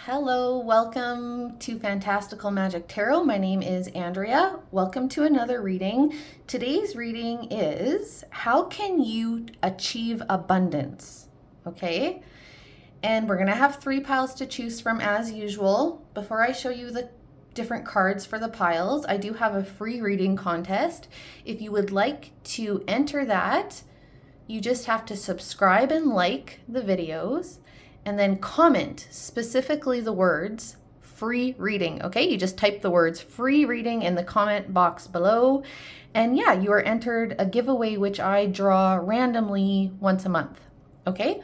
Hello, welcome to Fantastical Magic Tarot. My name is Andrea. Welcome to another reading. Today's reading is how can you achieve abundance? Okay, and we're going to have 3 piles to choose from as usual. Before I show you the different cards for the piles, I do have a free reading contest. If you would like to enter that, you just have to subscribe and like the videos and then comment specifically the words free reading. Okay, you just type the words free reading in the comment box below. And yeah, you are entered a giveaway which I draw randomly once a month. Okay,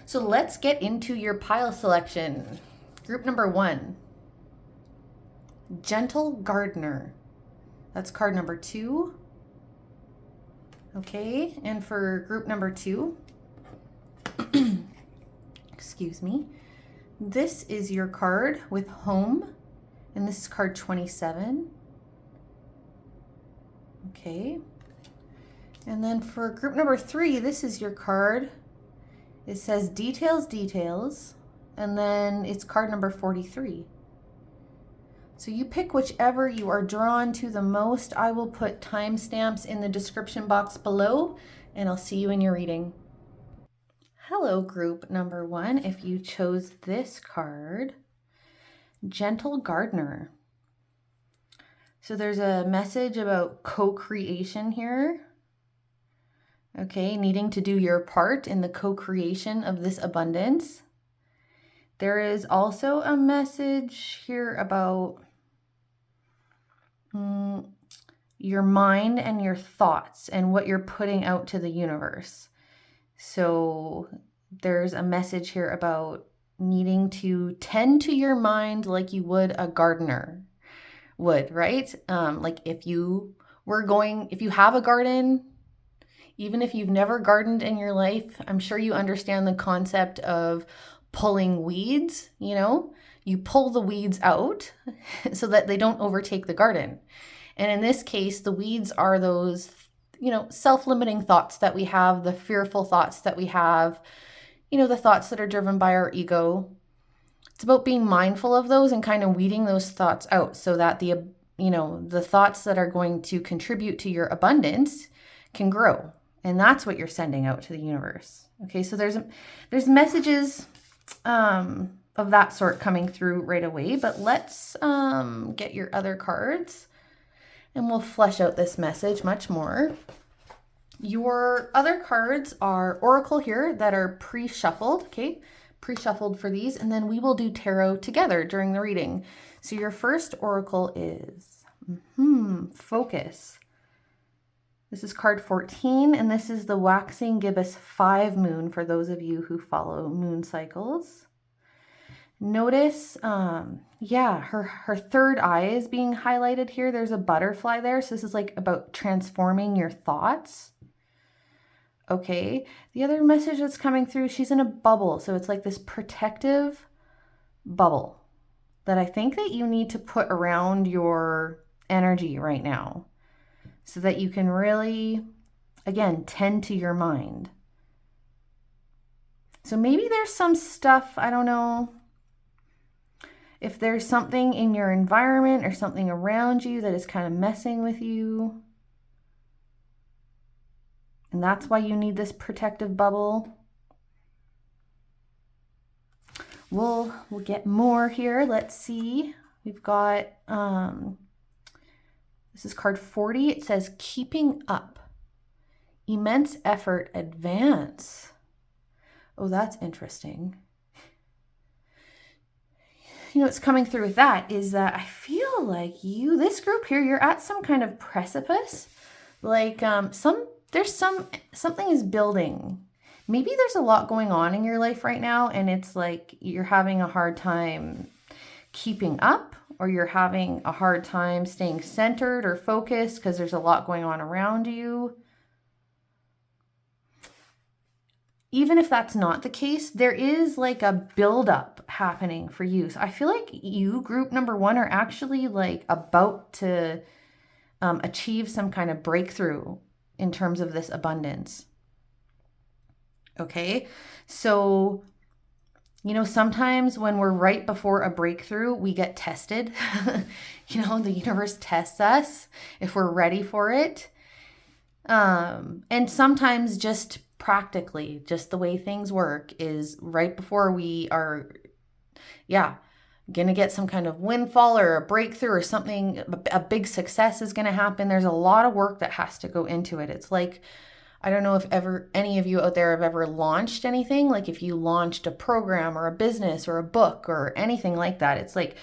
so let's get into your pile selection. Group number 1, Gentle Gardener. That's card number 2. Okay, and for group number 2, excuse me, this is your card with home, and this is card 27. Okay, and then for group number 3, this is your card. It says details, details, and then it's card number 43. So you pick whichever you are drawn to the most. I will put timestamps in the description box below, and I'll see you in your reading. Hello, group number 1. If you chose this card, Gentle Gardener. So there's a message about co-creation here. Okay, needing to do your part in the co-creation of this abundance. There is also a message here about your mind and your thoughts and what you're putting out to the universe. So there's a message here about needing to tend to your mind like you would a gardener would, right? Like if you have a garden, even if you've never gardened in your life, I'm sure you understand the concept of pulling weeds. You pull the weeds out so that they don't overtake the garden. And in this case, the weeds are those, self-limiting thoughts that we have, the fearful thoughts that we have, the thoughts that are driven by our ego. It's about being mindful of those and kind of weeding those thoughts out so that the thoughts that are going to contribute to your abundance can grow. And that's what you're sending out to the universe. Okay, so there's messages of that sort coming through right away, but let's get your other cards and we'll flesh out this message much more. Your other cards are Oracle here that are pre-shuffled, okay? Pre-shuffled for these, and then we will do tarot together during the reading. So your first Oracle is Focus. This is card 14, and this is the Waxing Gibbous 5 moon for those of you who follow moon cycles. Notice, her third eye is being highlighted here. There's a butterfly there. So this is like about transforming your thoughts. Okay. The other message that's coming through, she's in a bubble. So it's like this protective bubble that I think that you need to put around your energy right now so that you can really, again, tend to your mind. So maybe there's some stuff, I don't know, if there's something in your environment or something around you that is kind of messing with you, and that's why you need this protective bubble. We'll get more here. Let's see. We've got, this is card 40. It says, keeping up. Immense effort, advance. Oh, that's interesting. What's coming through with that is that I feel like this group here, you're at some kind of precipice. Like something is building. Maybe there's a lot going on in your life right now, and it's like you're having a hard time keeping up, or you're having a hard time staying centered or focused because there's a lot going on around you. Even if that's not the case, there is like a buildup happening for you. So I feel like you, group number 1, are actually like about to achieve some kind of breakthrough in terms of this abundance. Okay, so Sometimes when we're right before a breakthrough, we get tested. The universe tests us if we're ready for it. And sometimes just practically, just the way things work is right before we are, going to get some kind of windfall or a breakthrough or something, a big success is going to happen. There's a lot of work that has to go into it. It's like, I don't know if any of you out there have ever launched anything. Like if you launched a program or a business or a book or anything like that, it's like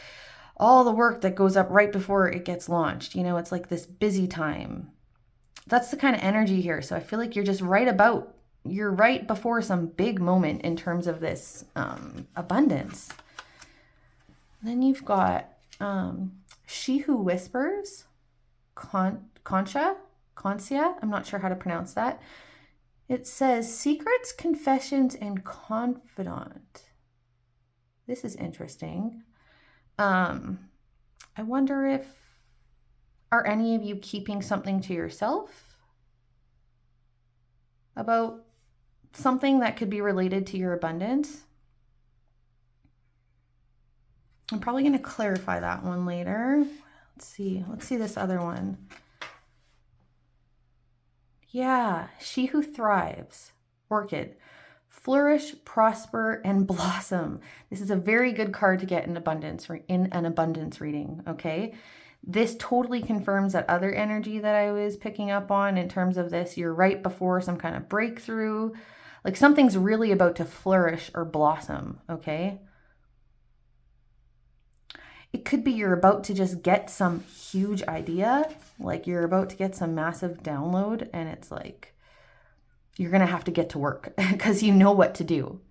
all the work that goes up right before it gets launched. It's like this busy time. That's the kind of energy here. So I feel like you're right before some big moment in terms of this abundance. Then you've got She Who Whispers, Concha, I'm not sure how to pronounce that. It says secrets, confessions, and confidant. This is interesting. I wonder are any of you keeping something to yourself about something that could be related to your abundance? I'm probably going to clarify that one later. Let's see this other one. Yeah, She Who Thrives, Orchid. Flourish, prosper, and blossom. This is a very good card to get in an abundance reading, okay? This totally confirms that other energy that I was picking up on in terms of this. You're right before some kind of breakthrough. Like something's really about to flourish or blossom, okay? It could be you're about to just get some huge idea, like you're about to get some massive download, and it's like you're going to have to get to work because you know what to do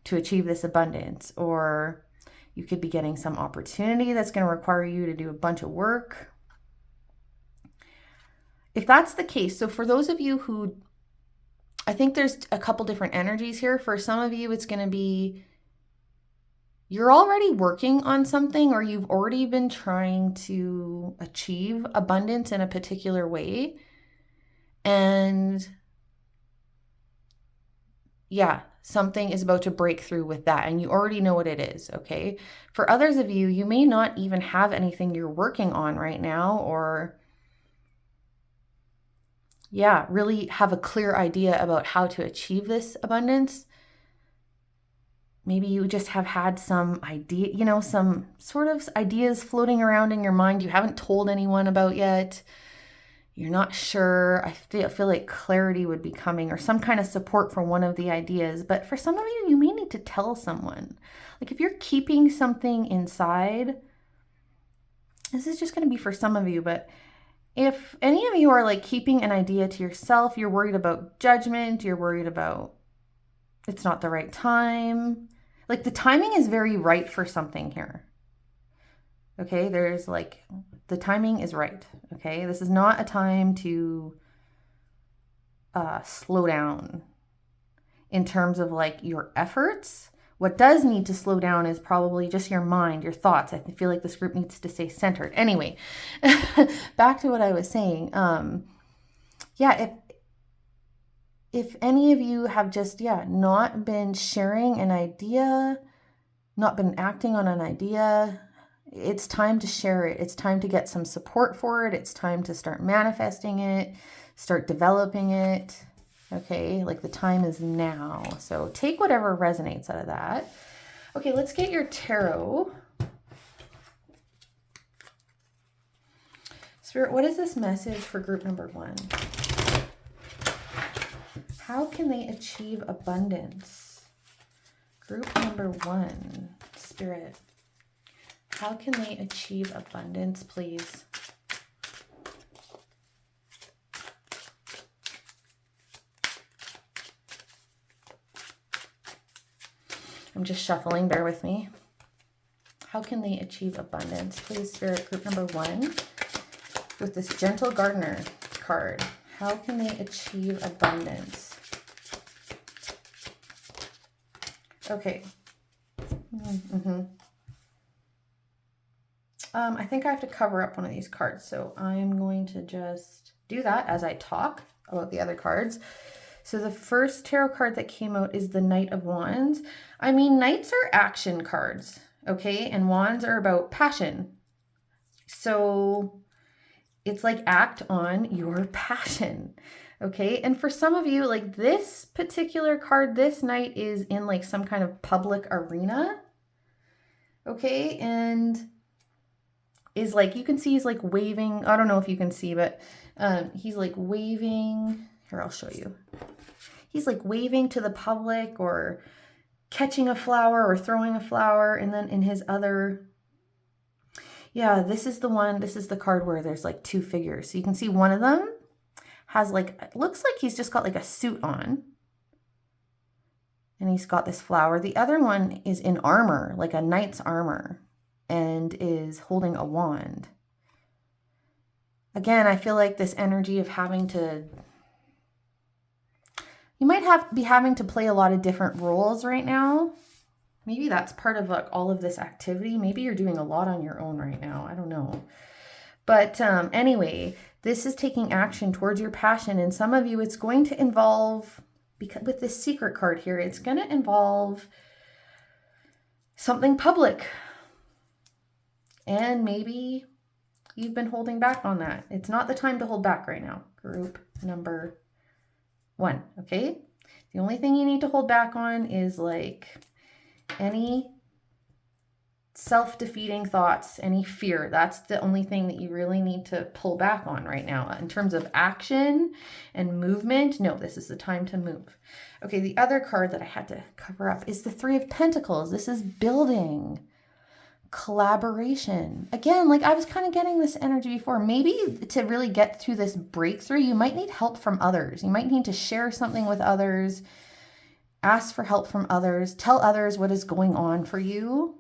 to achieve this abundance. Or you could be getting some opportunity that's going to require you to do a bunch of work. If that's the case, so for those of you who, I think there's a couple different energies here. For some of you, it's going to be you're already working on something, or you've already been trying to achieve abundance in a particular way. And something is about to break through with that, and you already know what it is, okay? For others of you, you may not even have anything you're working on right now, or really have a clear idea about how to achieve this abundance. Maybe you just have had some idea, some sort of ideas floating around in your mind you haven't told anyone about yet. You're not sure. I feel like clarity would be coming, or some kind of support for one of the ideas. But for some of you, you may need to tell someone. Like if you're keeping something inside, this is just going to be for some of you. But if any of you are like keeping an idea to yourself, you're worried about judgment, you're worried about it's not the right time. Like the timing is very right for something here. Okay, there's like, the timing is right. Okay, this is not a time to slow down in terms of like your efforts. What does need to slow down is probably just your mind, your thoughts. I feel like this group needs to stay centered. Anyway, back to what I was saying. If any of you have just, not been sharing an idea, not been acting on an idea, it's time to share it. It's time to get some support for it. It's time to start manifesting it, start developing it. Okay, like the time is now. So take whatever resonates out of that. Okay, let's get your tarot. Spirit, what is this message for group number 1? How can they achieve abundance? Group number 1, Spirit. How can they achieve abundance, please? I'm just shuffling, bear with me. How can they achieve abundance? Please, Spirit, group number 1, with this Gentle Gardener card. How can they achieve abundance? Okay. I think I have to cover up one of these cards, so I'm going to just do that as I talk about the other cards. So the first tarot card that came out is the Knight of Wands. I mean, knights are action cards, okay? And wands are about passion. So it's like act on your passion, okay? And for some of you, like this particular card, this knight is in like some kind of public arena, okay? And is like, you can see he's like waving. I don't know if you can see, but he's like waving. Here, I'll show you. He's like waving to the public or catching a flower or throwing a flower. And then in his other, yeah, this is the one, this is the card where there's like two figures. So you can see one of them has like, it looks like he's just got like a suit on. And he's got this flower. The other one is in armor, like a knight's armor, and is holding a wand. Again, I feel like this energy of having to, you might be having to play a lot of different roles right now. Maybe that's part of like all of this activity. Maybe you're doing a lot on your own right now. I don't know. But anyway, this is taking action towards your passion. And some of you, it's going to involve, because with this secret card here, it's going to involve something public. And maybe you've been holding back on that. It's not the time to hold back right now. Group number 1, okay? The only thing you need to hold back on is like any self-defeating thoughts, any fear. That's the only thing that you really need to pull back on right now. In terms of action and movement, no, this is the time to move. Okay, the other card that I had to cover up is the Three of Pentacles. This is building, collaboration. Again, like I was kind of getting this energy before. Maybe to really get through this breakthrough, you might need help from others. You might need to share something with others, ask for help from others, tell others what is going on for you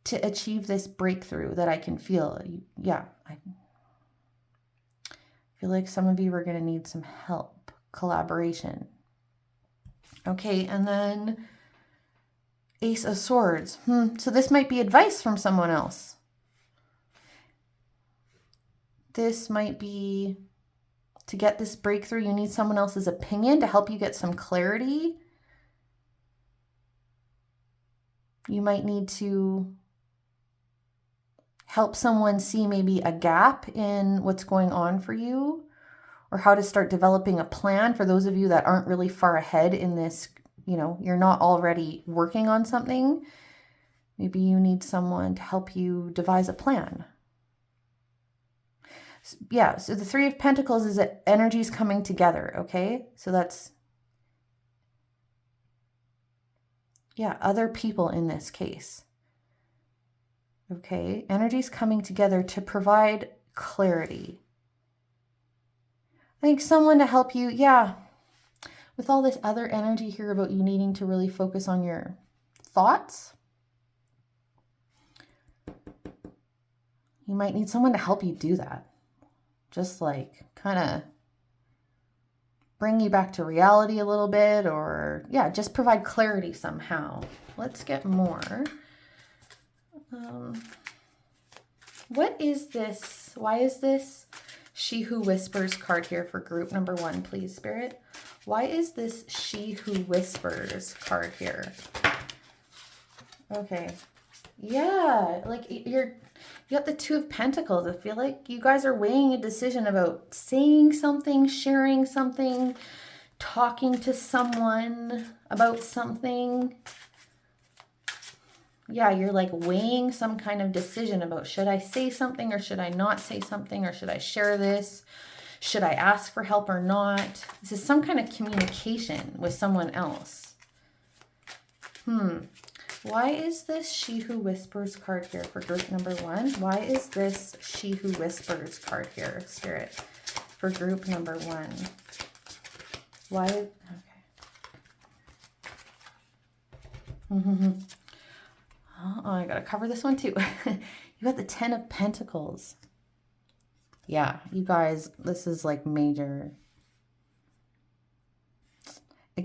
to achieve this breakthrough that I can feel. Yeah, I feel like some of you are going to need some help, collaboration. Okay, and then Ace of Swords. So this might be advice from someone else. This might be, to get this breakthrough, you need someone else's opinion to help you get some clarity. You might need to help someone see maybe a gap in what's going on for you, or how to start developing a plan for those of you that aren't really far ahead in this. You know, you're not already working on something. Maybe you need someone to help you devise a plan. Yeah, so the Three of Pentacles is that energy's coming together, okay? So that's, yeah, other people in this case. Okay, energy's coming together to provide clarity. I think someone to help you, yeah. With all this other energy here about you needing to really focus on your thoughts, you might need someone to help you do that. Just like kind of bring you back to reality a little bit, or yeah, just provide clarity somehow. Let's get more. What is this? Why is this She Who Whispers card here for group number 1, please, Spirit? Why is this She Who Whispers card here? Okay. Yeah, like you got the Two of Pentacles. I feel like you guys are weighing a decision about saying something, sharing something, talking to someone about something. Yeah, you're like weighing some kind of decision about, should I say something or should I not say something, or should I share this? Should I ask for help or not? This is some kind of communication with someone else. Why is this She Who Whispers card here for group number 1? Why is this She Who Whispers card here, Spirit, for group number 1? Why? Okay. Oh, I gotta cover this one too. You got the Ten of Pentacles. Yeah, you guys, this is like major.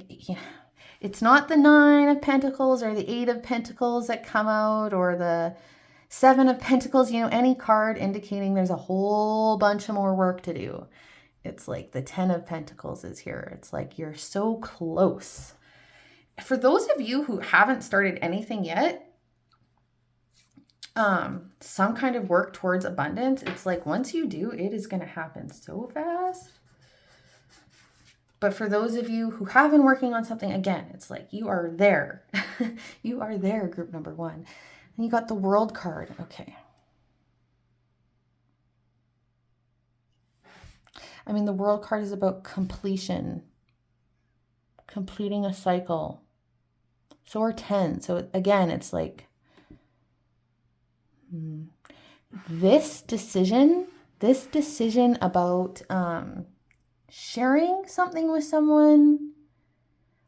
Yeah. It's not the Nine of Pentacles or the Eight of Pentacles that come out, or the Seven of Pentacles, you know, any card indicating there's a whole bunch of more work to do. It's like the 10 of Pentacles is here. It's like you're so close. For those of you who haven't started anything yet, some kind of work towards abundance, it's like once you do, it is going to happen so fast. But for those of you who have been working on something, again, it's like you are there. You are there, group number 1. And you got the World card. Okay. I mean, the World card is about completion, completing a cycle. So are 10. So again, it's like this decision about sharing something with someone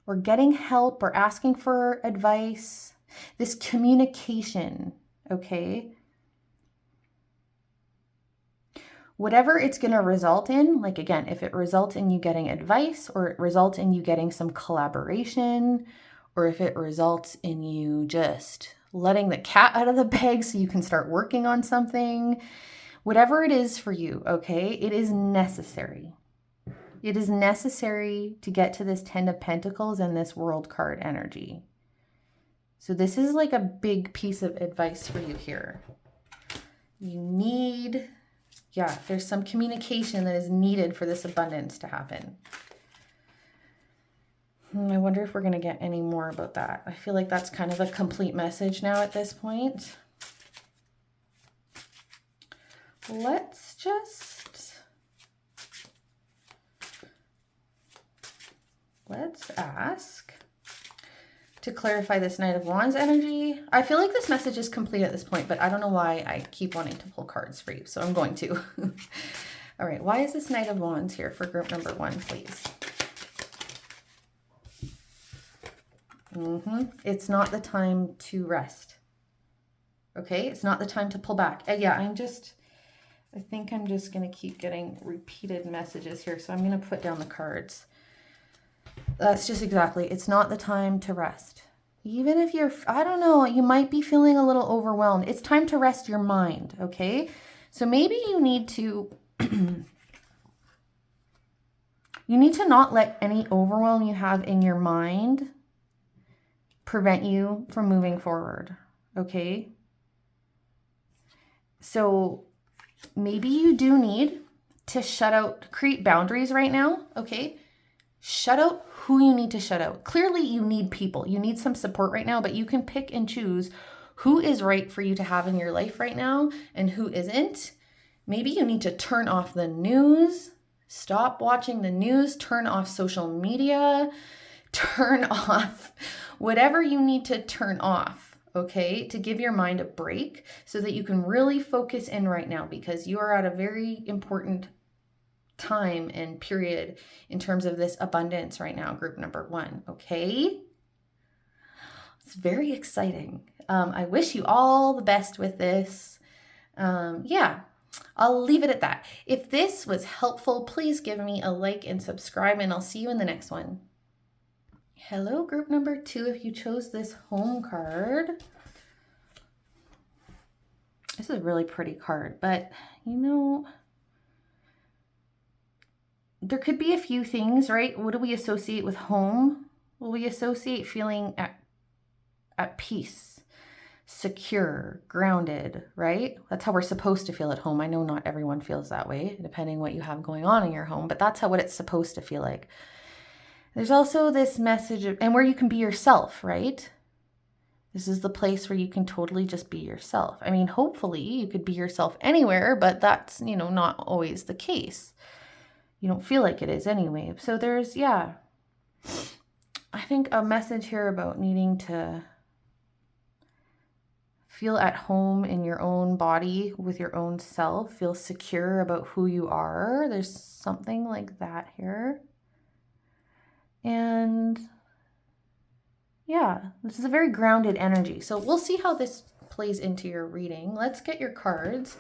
or getting help or asking for advice, this communication, okay? Whatever it's going to result in, like again, if it results in you getting advice or it results in you getting some collaboration, or if it results in you just letting the cat out of the bag so you can start working on something, whatever it is for you, okay, it is necessary. It is necessary to get to this 10 of Pentacles and this World card energy. So this is like a big piece of advice for you here. You need, yeah, there's some communication that is needed for this abundance to happen. I wonder if we're going to get any more about that. I feel like that's kind of a complete message now at this point. Let's ask to clarify this Knight of Wands energy. I feel like this message is complete at this point, but I don't know why I keep wanting to pull cards for you, so I'm going to. All right, why is this Knight of Wands here for group number 1, please? It's not the time to rest. Okay, it's not the time to pull back. Yeah, I think I'm just going to keep getting repeated messages here, so I'm going to put down the cards. That's just exactly, it's not the time to rest. Even if you're, I don't know, you might be feeling a little overwhelmed. It's time to rest your mind, okay? So maybe you need to, you need to not let any overwhelm you have in your mind prevent you from moving forward, okay? So maybe you do need to create boundaries right now, okay? Shut out who you need to shut out. Clearly you need people. You need some support right now, but you can pick and choose who is right for you to have in your life right now and who isn't. Maybe you need to turn off the news, stop watching the news, turn off social media, turn off whatever you need to turn off, okay, to give your mind a break so that you can really focus in right now, because you are at a very important time and period in terms of this abundance right now, group number 1, okay? It's very exciting. I wish you all the best with this. Yeah, I'll leave it at that. If this was helpful, please give me a like and subscribe, and I'll see you in the next one. Hello, group number 2, if you chose this home card. This is a really pretty card, but you know, there could be a few things, right? What do we associate with home? Well, we associate feeling at peace, secure, grounded, right? That's how we're supposed to feel at home. I know not everyone feels that way, depending what you have going on in your home, but that's what it's supposed to feel like. There's also this message of, and where you can be yourself, right? This is the place where you can totally just be yourself. I mean, hopefully you could be yourself anywhere, but that's, you know, not always the case. You don't feel like it is anyway. So there's, yeah, I think a message here about needing to feel at home in your own body with your own self, feel secure about who you are. There's something like that here. And yeah, this is a very grounded energy. So we'll see how this plays into your reading. Let's get your cards.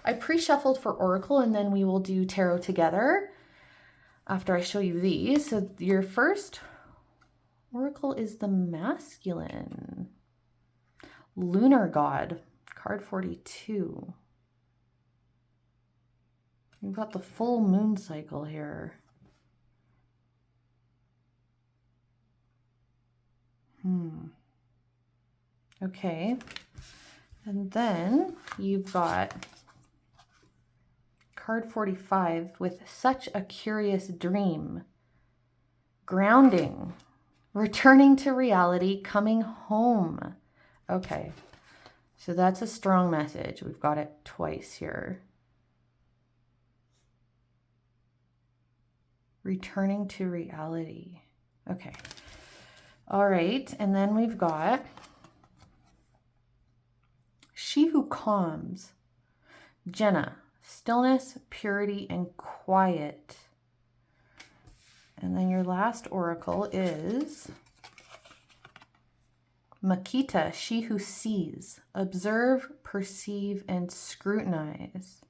I pre-shuffled for Oracle, and then we will do tarot together after I show you these. So your first Oracle is the Masculine. Lunar God, card 42. We've got the full moon cycle here. Okay. And then you've got card 45 with such a curious dream. Grounding. Returning to reality, coming home. Okay. So that's a strong message. We've got it twice here. Returning to reality. Okay. All right. And then we've got she who calms. Jenna, stillness, purity, and quiet. And then your last oracle is Makita, she who sees, observe, perceive, and scrutinize.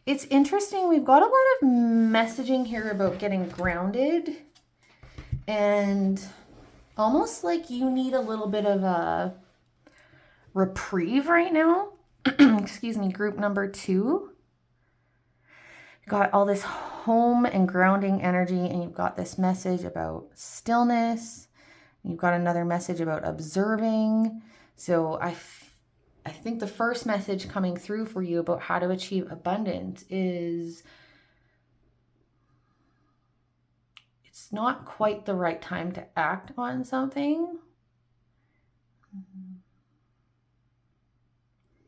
It's interesting. We've got a lot of messaging here about getting grounded and almost like you need a little bit of a reprieve right now. Excuse me, group number 2. You got all this home and grounding energy, and you've got this message about stillness. You've got another message about observing. So I think the first message coming through for you about how to achieve abundance is it's not quite the right time to act on something.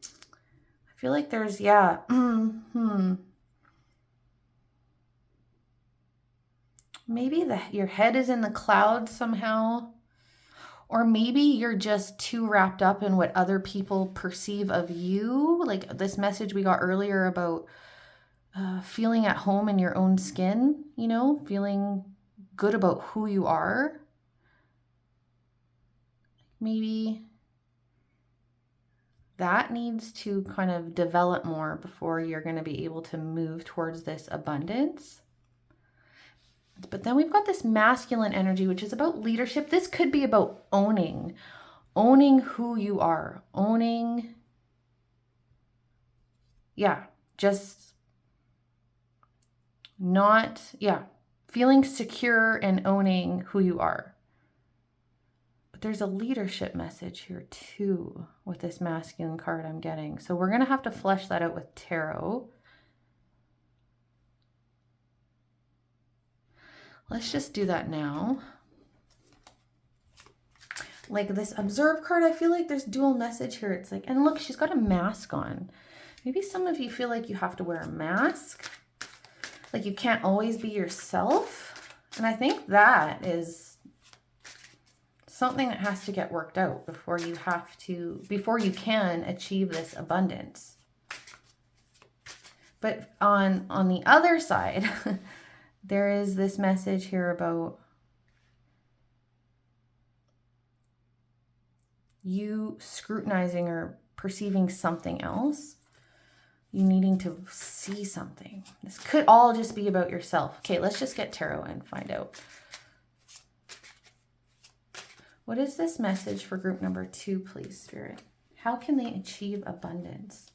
I feel like there's, maybe your head is in the clouds somehow. Or maybe you're just too wrapped up in what other people perceive of you. Like this message we got earlier about feeling at home in your own skin, you know, feeling good about who you are. Maybe that needs to kind of develop more before you're going to be able to move towards this abundance. But then we've got this masculine energy, which is about leadership. This could be about owning who you are, feeling secure and owning who you are. But there's a leadership message here too with this masculine card I'm getting. So we're going to have to flesh that out with tarot. Let's just do that now. Like this observe card, I feel like there's dual message here. It's like, and look, she's got a mask on. Maybe some of you feel like you have to wear a mask. Like you can't always be yourself. And I think that is something that has to get worked out before you can achieve this abundance. But on the other side, there is this message here about you scrutinizing or perceiving something else. You needing to see something. This could all just be about yourself. Okay, let's just get tarot and find out. What is this message for group number 2, please, Spirit? How can they achieve abundance?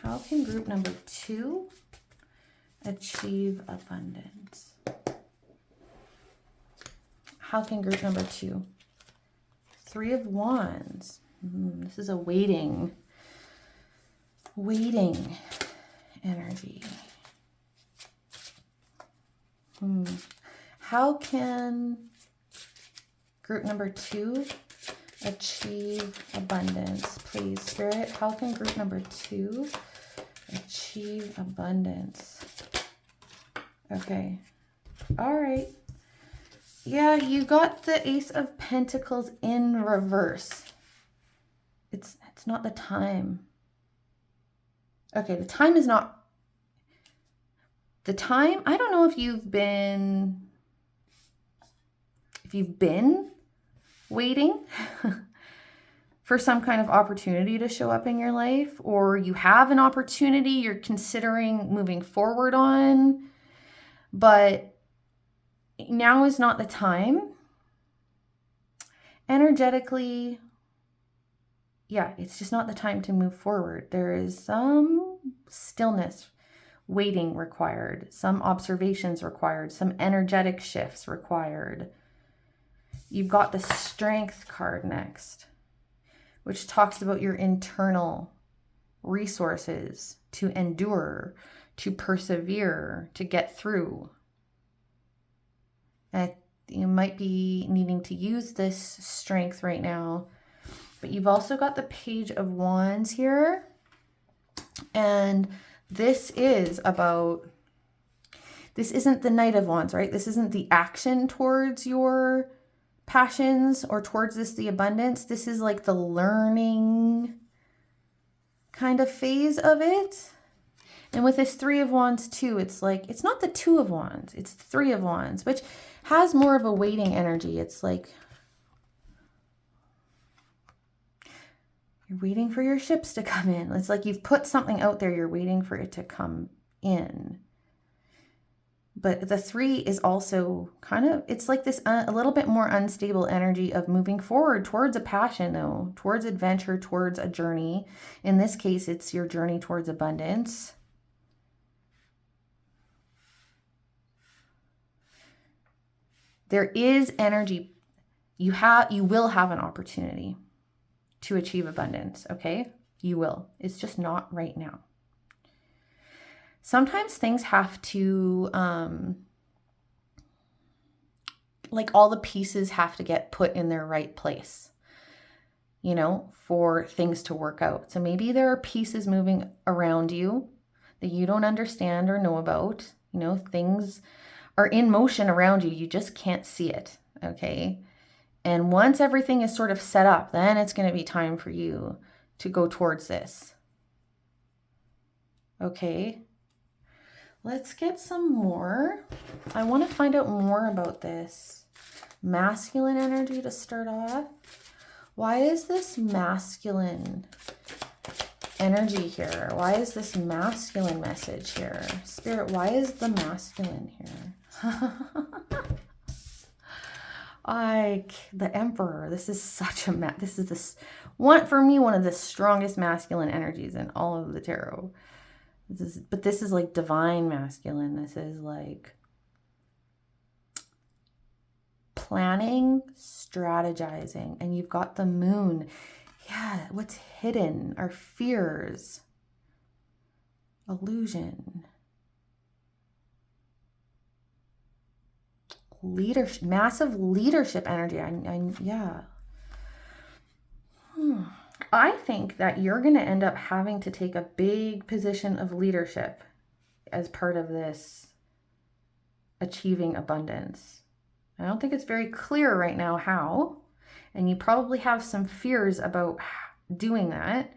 How can group number 2 achieve abundance? How can group number 2? 3 of Wands. This is a waiting energy. How can group number 2 achieve abundance, please, Spirit? How can group number 2 achieve abundance? Okay. All right. Yeah, you got the Ace of Pentacles in reverse. It's not the time. Okay, the time is not the time. I don't know if you've been waiting for some kind of opportunity to show up in your life, or you have an opportunity you're considering moving forward on, but now is not the time. energetically, yeah, it's just not the time to move forward. There is some stillness, waiting required, some observations required, some energetic shifts required. You've got the Strength card next, which talks about your internal resources to endure, to persevere, to get through. And you might be needing to use this strength right now, but you've also got the Page of Wands here. And this is about, this isn't the Knight of Wands, right? This isn't the action towards your passions or towards the abundance. This is like the learning kind of phase of it. And with this Three of Wands too, it's like, it's not the Two of Wands, it's the Three of Wands, which has more of a waiting energy. It's like you're waiting for your ships to come in. It's like you've put something out there, you're waiting for it to come in. But the Three is also kind of, it's like this a little bit more unstable energy of moving forward towards a passion though, towards adventure, towards a journey. In this case, it's your journey towards abundance. There is energy. You will have an opportunity to achieve abundance, okay? You will. It's just not right now. Sometimes things have to, like all the pieces have to get put in their right place, you know, for things to work out. So maybe there are pieces moving around you that you don't understand or know about. You know, things are in motion around you. You just can't see it, okay? And once everything is sort of set up, then it's going to be time for you to go towards this. Okay? Let's get some more. I want to find out more about this masculine energy to start off. Why is this masculine energy here? Why is this masculine message here? Spirit, why is the masculine here? Like the Emperor. This is such a for me one of the strongest masculine energies in all of the tarot. This is like divine masculine. This is like planning, strategizing, and you've got the Moon. Yeah, what's hidden are fears, illusion, leadership, massive leadership energy. Yeah. I think that you're going to end up having to take a big position of leadership as part of this achieving abundance. I don't think it's very clear right now how, and you probably have some fears about doing that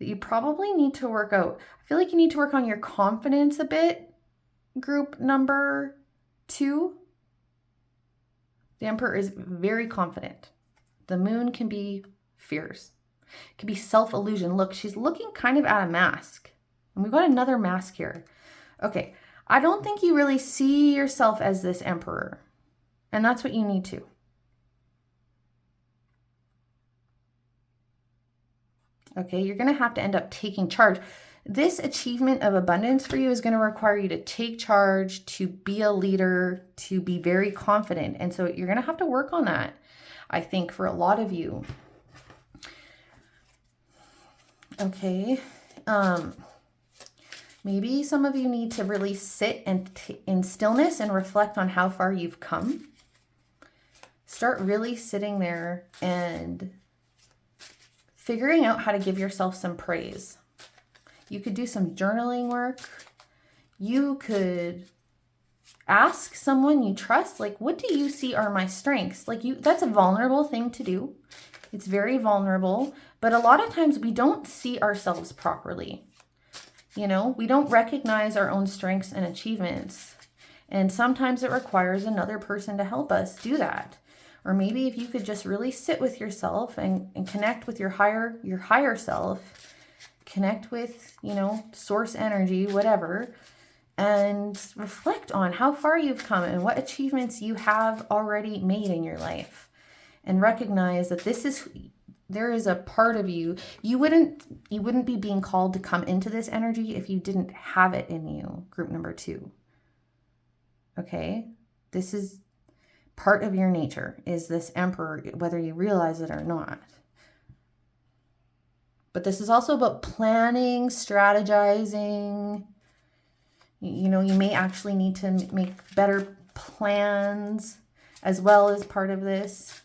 you probably need to work out. I feel like you need to work on your confidence a bit, group number 2. The Emperor is very confident. The Moon can be fears. It can be self-illusion. Look, she's looking kind of at a mask. And we've got another mask here. Okay, I don't think you really see yourself as this Emperor. And that's what you need to. Okay, you're going to have to end up taking charge. This achievement of abundance for you is going to require you to take charge, to be a leader, to be very confident. And so you're going to have to work on that, I think, for a lot of you. Okay. Maybe some of you need to really sit in stillness and reflect on how far you've come. Start really sitting there and figuring out how to give yourself some praise. You could do some journaling work. You could ask someone you trust, like, what do you see are my strengths? Like, that's a vulnerable thing to do. It's very vulnerable, but a lot of times we don't see ourselves properly. You know, we don't recognize our own strengths and achievements. And sometimes it requires another person to help us do that. Or maybe if you could just really sit with yourself and connect with your higher self, connect with, you know, source energy, whatever, and reflect on how far you've come and what achievements you have already made in your life. and recognize that there is a part of you. You wouldn't be being called to come into this energy if you didn't have it in you, group number 2. Okay? This is part of your nature, is this Emperor, whether you realize it or not. But this is also about planning, strategizing. You know, you may actually need to make better plans as well as part of this.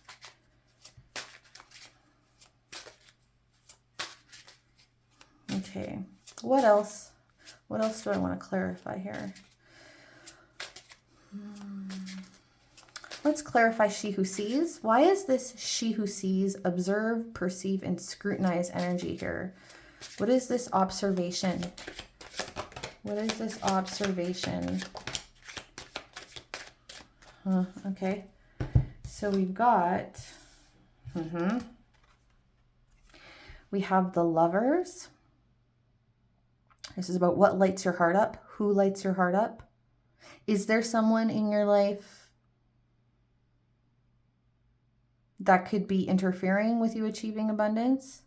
Okay, what else? What else do I want to clarify here? Let's clarify she who sees. Why is this she who sees, observe, perceive, and scrutinize energy here? What is this observation? What is this observation? Okay. So we've got, we have the Lovers. This is about what lights your heart up. Who lights your heart up? Is there someone in your life that could be interfering with you achieving abundance?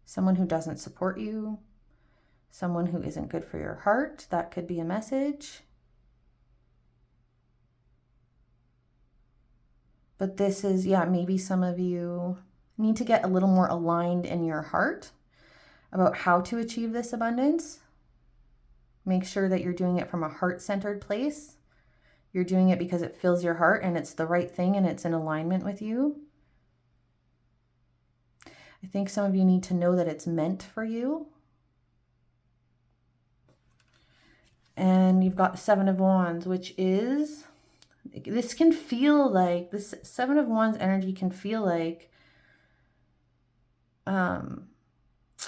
Someone who doesn't support you? Someone who isn't good for your heart? That could be a message. But this is, maybe some of you need to get a little more aligned in your heart about how to achieve this abundance. Make sure that you're doing it from a heart-centered place. You're doing it because it fills your heart and it's the right thing and it's in alignment with you. I think some of you need to know that it's meant for you. And you've got the 7 of Wands, which is, this can feel like, this 7 of Wands energy can feel like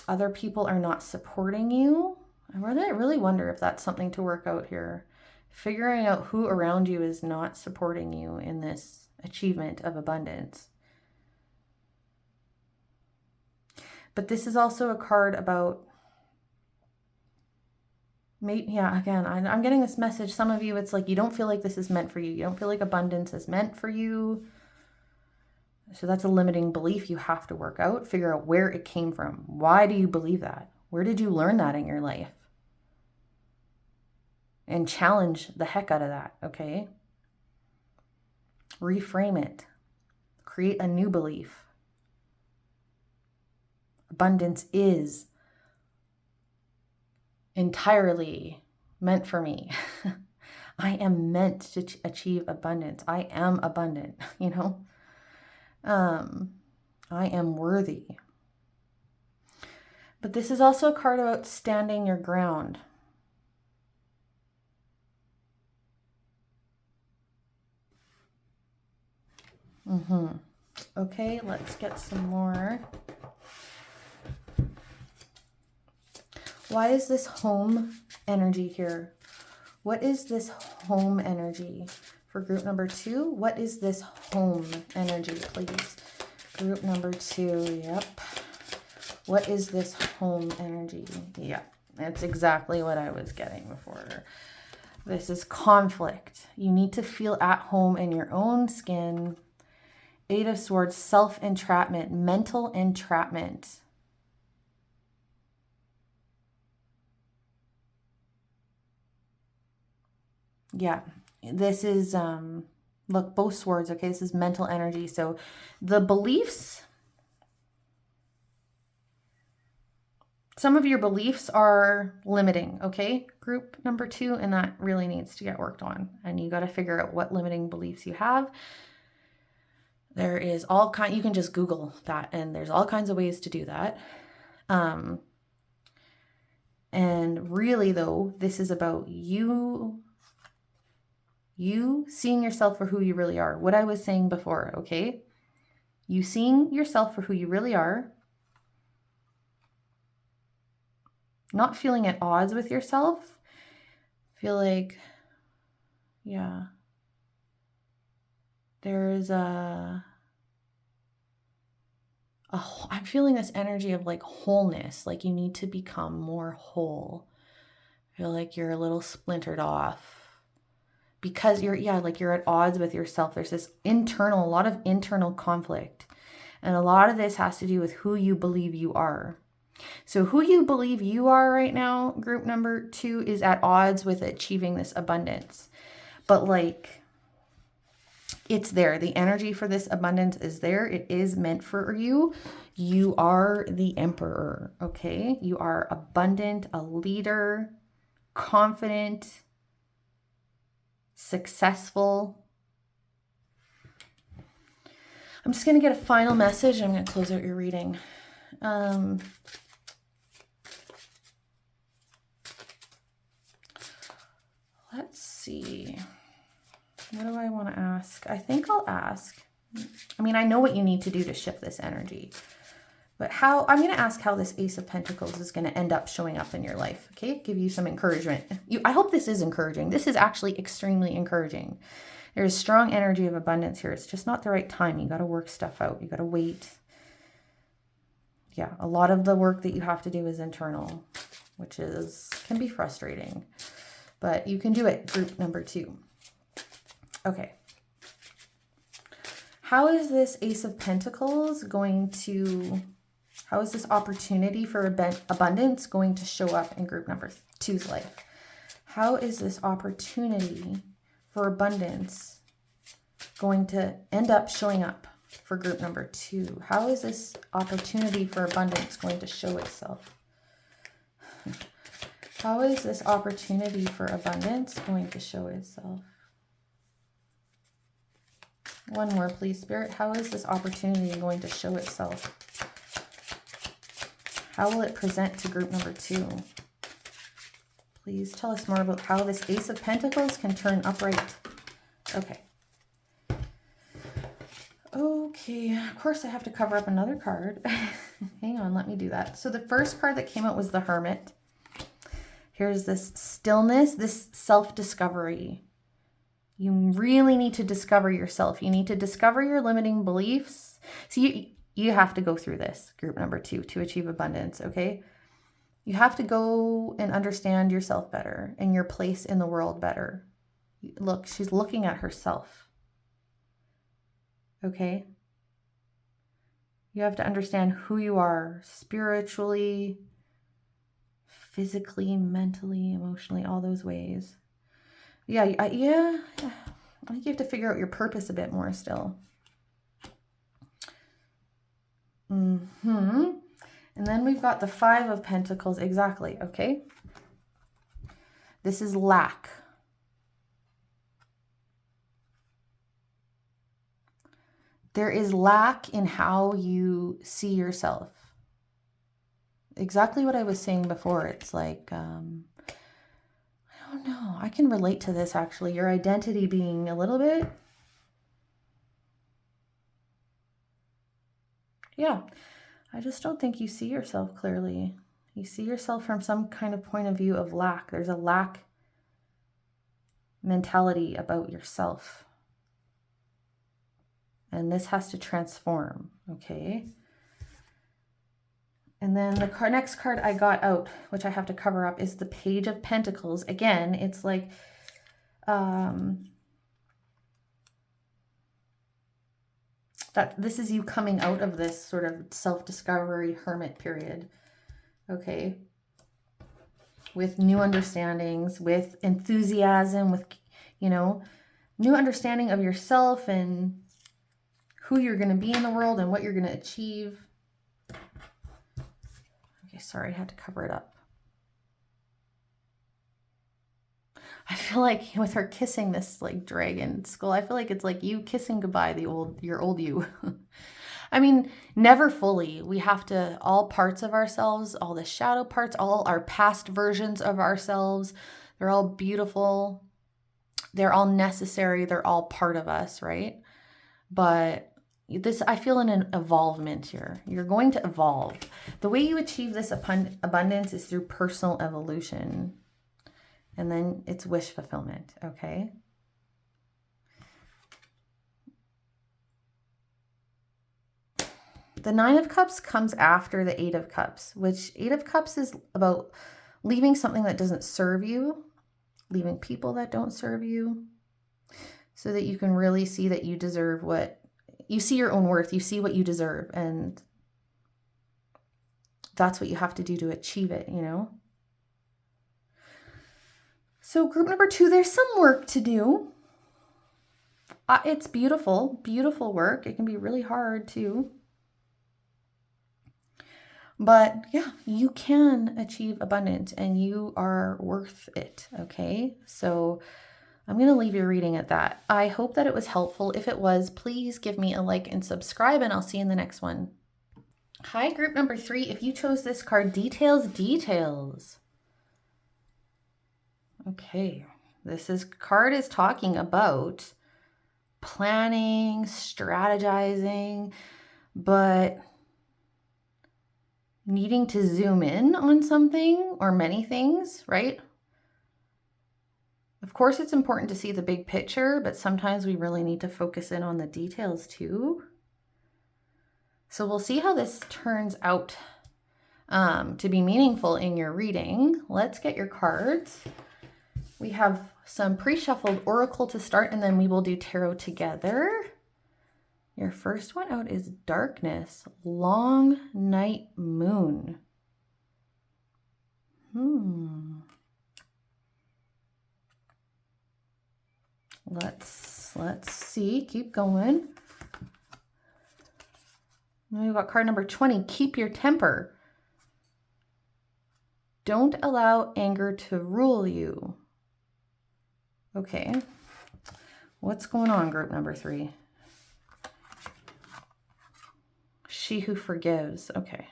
other people are not supporting you. I really wonder if that's something to work out here. Figuring out who around you is not supporting you in this achievement of abundance. But this is also a card about, maybe, again, I'm getting this message. Some of you, it's like you don't feel like this is meant for you. You don't feel like abundance is meant for you. So that's a limiting belief you have to work out. Figure out where it came from. Why do you believe that? Where did you learn that in your life? And challenge the heck out of that, okay? Reframe it. Create a new belief. Abundance is entirely meant for me. I am meant to achieve abundance. I am abundant, you know? I am worthy. But this is also a card about standing your ground. Okay, let's get some more. Why is this home energy here? What is this home energy? For group number 2, what is this home energy, please? Group number 2, yep. What is this home energy? Yeah, that's exactly what I was getting before. This is conflict. You need to feel at home in your own skin. 8 of Swords, self-entrapment, mental entrapment. Yeah, this is, look, both swords, okay? This is mental energy. So the beliefs, some of your beliefs are limiting, okay? Group number 2, and that really needs to get worked on. And you got to figure out what limiting beliefs you have. There is you can just Google that, and there's all kinds of ways to do that. And really, though, this is about you seeing yourself for who you really are. What I was saying before, okay? You seeing yourself for who you really are. Not feeling at odds with yourself. Feel like, there's I'm feeling this energy of like wholeness. Like you need to become more whole. I feel like you're a little splintered off. because you're at odds with yourself. There's this a lot of internal conflict. And a lot of this has to do with who you believe you are. So who you believe you are right now, group number 2, is at odds with achieving this abundance. But like, it's there. The energy for this abundance is there. It is meant for you. You are the emperor, okay? You are abundant, a leader, confident, successful. I'm just going to get a final message and I'm going to close out your reading. Let's see. What do I want to ask? I think I'll ask. I mean, I know what you need to do to shift this energy. But I'm going to ask how this Ace of Pentacles is going to end up showing up in your life. Okay? Give you some encouragement. I hope this is encouraging. This is actually extremely encouraging. There's strong energy of abundance here. It's just not the right time. You got to work stuff out. You got to wait. Yeah, a lot of the work that you have to do is internal, which can be frustrating. But you can do it, group number 2. Okay. How is this Ace of Pentacles how is this opportunity for abundance going to show up in group number 2's life? How is this opportunity for abundance going to end up showing up for group number 2? How is this opportunity for abundance going to show itself? How is this opportunity for abundance going to show itself? One more, please, Spirit. How is this opportunity going to show itself? How will it present to group number 2? Please tell us more about how this Ace of Pentacles can turn upright. Okay. Okay, of course I have to cover up another card. Hang on, let me do that. So the first card that came out was the Hermit. Here's this stillness, this self-discovery. You really need to discover yourself. You need to discover your limiting beliefs. So you have to go through this, group number 2, to achieve abundance, okay? You have to go and understand yourself better and your place in the world better. Look, she's looking at herself, okay? You have to understand who you are spiritually, physically, mentally, emotionally, all those ways. Yeah, I think you have to figure out your purpose a bit more still. And then we've got the 5 of Pentacles. Exactly, okay? This is lack. There is lack in how you see yourself. Exactly what I was saying before. It's like, I don't know. I can relate to this actually. Your identity being a little bit. Yeah. I just don't think you see yourself clearly. You see yourself from some kind of point of view of lack. There's a lack mentality about yourself. And this has to transform, okay? And then the next card I got out, which I have to cover up, is the Page of Pentacles. Again, it's like that this is you coming out of this sort of self-discovery hermit period, okay? With new understandings, with enthusiasm, with, new understanding of yourself and who you're going to be in the world and what you're going to achieve. Okay, sorry, I had to cover it up. I feel like with her kissing this like dragon skull, I feel like it's like you kissing goodbye your old you. I mean, never fully. We have to, all parts of ourselves, all the shadow parts, all our past versions of ourselves, they're all beautiful. They're all necessary. They're all part of us, right? But I feel an evolvement here. You're going to evolve. The way you achieve this abundance is through personal evolution. And then it's wish fulfillment, okay? The 9 of Cups comes after the 8 of Cups, which 8 of Cups is about leaving something that doesn't serve you, leaving people that don't serve you. so that you can really see that you deserve what you see, your own worth, you see what you deserve, and that's what you have to do to achieve it, you know? So group number 2, there's some work to do. It's beautiful, beautiful work. It can be really hard too. But yeah, you can achieve abundance and you are worth it, okay? So I'm going to leave your reading at that. I hope that it was helpful. If it was, please give me a like and subscribe, and I'll see you in the next one. Hi, group number 3. If you chose this card, details. Okay, card is talking about planning, strategizing, but needing to zoom in on something or many things, right? Of course, it's important to see the big picture, but sometimes we really need to focus in on the details too. So we'll see how this turns out to be meaningful in your reading. Let's get your cards. We have some pre-shuffled oracle to start, and then we will do tarot together. Your first one out is darkness, long night moon. Let's see, keep going. Then we've got card number 20, keep your temper. Don't allow anger to rule you. Okay, what's going on, group number 3? She who forgives, okay.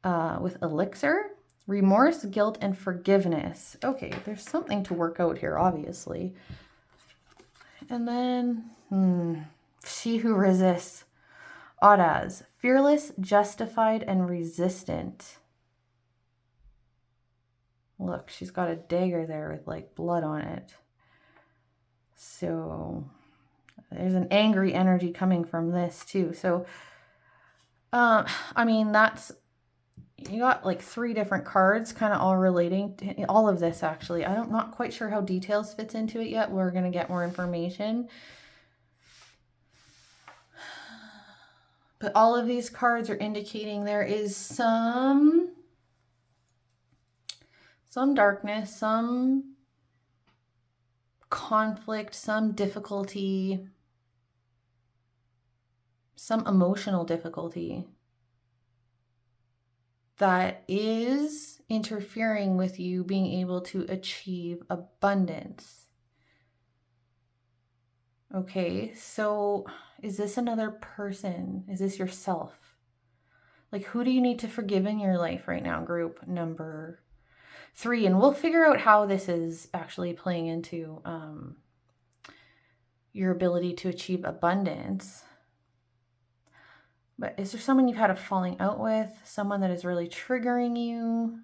With elixir, remorse, guilt, and forgiveness. Okay, there's something to work out here, obviously. And then, she who resists, auras, fearless, justified, and resistant. Look, she's got a dagger there with like blood on it. So there's an angry energy coming from this too. So, I mean, you got like 3 different cards kind of all relating to all of this actually. I'm not quite sure how details fits into it yet. We're going to get more information. But all of these cards are indicating there is some darkness, some conflict, some difficulty, some emotional difficulty that is interfering with you being able to achieve abundance. Okay, so is this another person? Is this yourself? Like, who do you need to forgive in your life right now, group number 3? And we'll figure out how this is actually playing into your ability to achieve abundance. But is there someone you've had a falling out with? Someone that is really triggering you?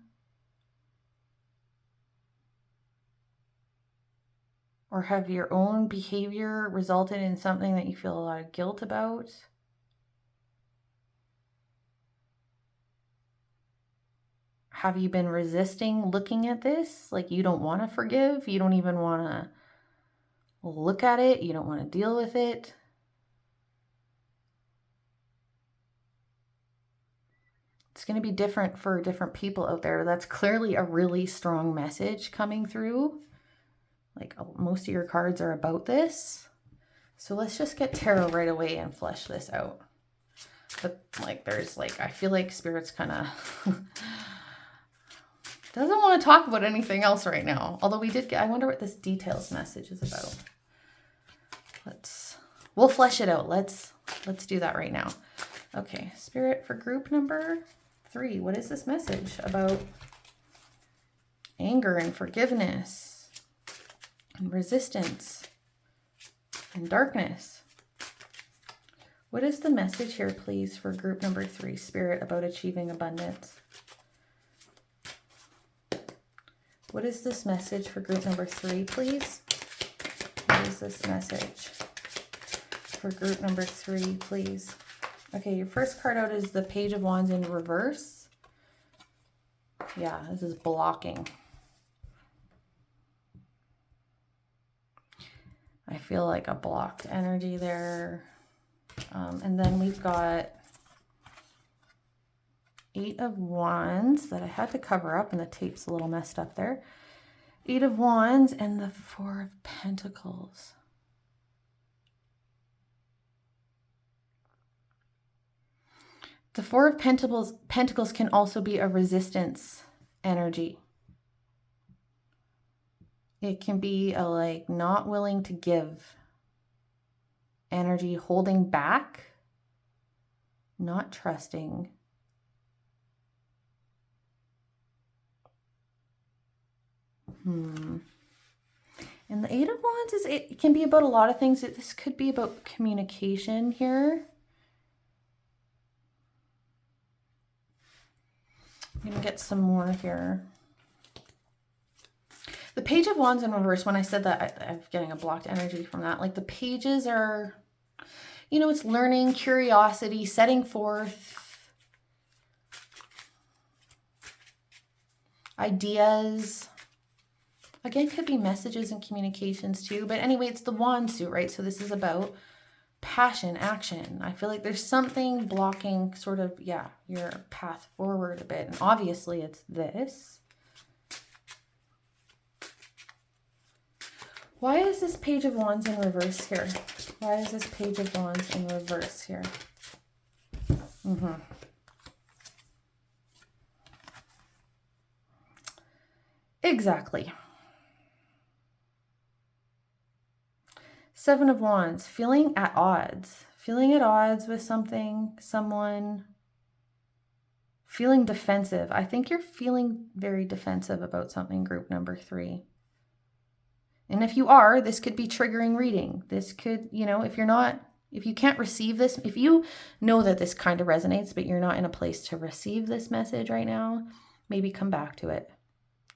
Or have your own behavior resulted in something that you feel a lot of guilt about? Have you been resisting looking at this? Like, you don't want to forgive? You don't even want to look at it? You don't want to deal with it? It's going to be different for different people out there. That's clearly a really strong message coming through. Like, most of your cards are about this. So let's just get tarot right away and flesh this out. But like, I feel like Spirit's kind of doesn't want to talk about anything else right now. Although I wonder what this details message is about. We'll flesh it out. Let's do that right now. Okay, Spirit, for group number 3, what is this message about anger and forgiveness and resistance and darkness? What is the message here, please, for group number 3, Spirit, about achieving abundance? What is this message for group number 3, please? What is this message for group number 3, please? Okay, your first card out is the Page of Wands in reverse. Yeah, this is blocking. I feel like a blocked energy there. And then we've got 8 of Wands that I had to cover up, and the tape's a little messed up there. 8 of Wands and the 4 of Pentacles. The 4 of Pentacles can also be a resistance energy. It can be a like not willing to give energy, holding back, not trusting. And the 8 of Wands is, it can be about a lot of things. This could be about communication here. I'm going to get some more here. The Page of Wands in reverse, when I said that, I'm getting a blocked energy from that. Like the pages are, you know, it's learning, curiosity, setting forth, ideas. Again, could be messages and communications too. But anyway, it's the wand suit, right? So this is about passion, action. I feel like there's something blocking sort of, yeah, your path forward a bit. And obviously it's this. Why is this Page of Wands in reverse here? Why is this Page of Wands in reverse here? Exactly. 7 of Wands, feeling at odds. Feeling at odds with something, someone. Feeling defensive. I think you're feeling very defensive about something, group number 3. And if you are, this could be triggering reading. This could, you know, if you can't receive this, if you know that this kind of resonates, but you're not in a place to receive this message right now, maybe come back to it.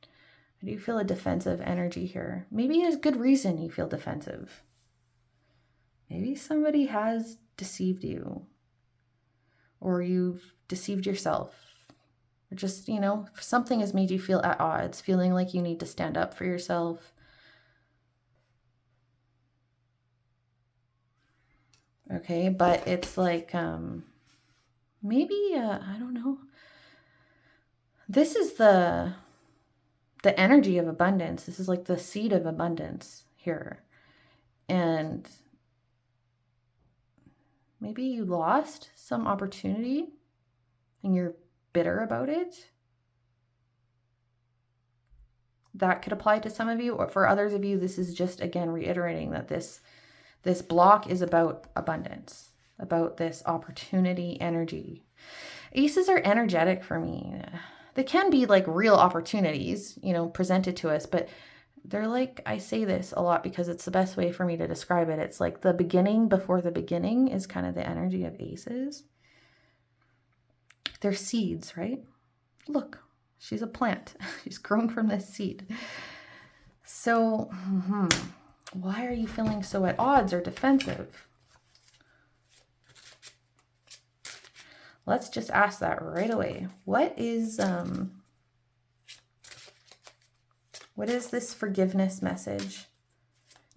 I do feel a defensive energy here. Maybe there's good reason you feel defensive. Maybe somebody has deceived you, or you've deceived yourself, or just, you know, something has made you feel at odds, feeling like you need to stand up for yourself. Okay, but it's like, maybe, I don't know. This is the energy of abundance. This is like the seed of abundance here. And maybe you lost some opportunity and you're bitter about it. That could apply to some of you, or for others of you, this is just, again, reiterating that this block is about abundance, about this opportunity energy. Aces are energetic for me. They can be like real opportunities, you know, presented to us, but they're like, I say this a lot because it's the best way for me to describe it. It's like the beginning before the beginning is kind of the energy of aces. They're seeds, right? Look, she's a plant. She's grown from this seed. So, why are you feeling so at odds or defensive? Let's just ask that right away. What is this forgiveness message?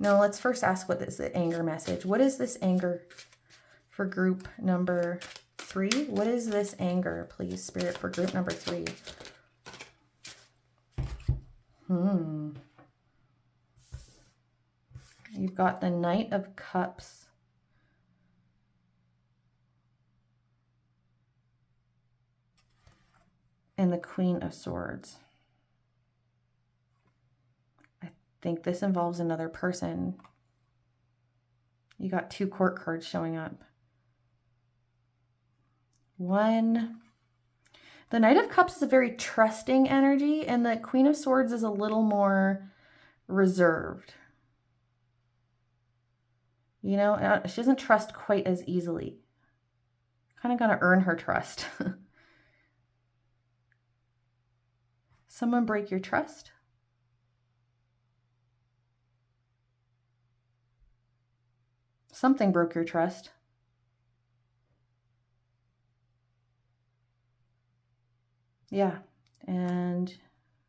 No, let's first ask what is the anger message. What is this anger for group number 3? What is this anger, please, Spirit, for group number 3? You've got the Knight of Cups. And the Queen of Swords. I think this involves another person. You got 2 court cards showing up. 1. The Knight of Cups is a very trusting energy, and the Queen of Swords is a little more reserved. You know, she doesn't trust quite as easily. Kind of got to earn her trust. Someone break your trust? Something broke your trust. Yeah, and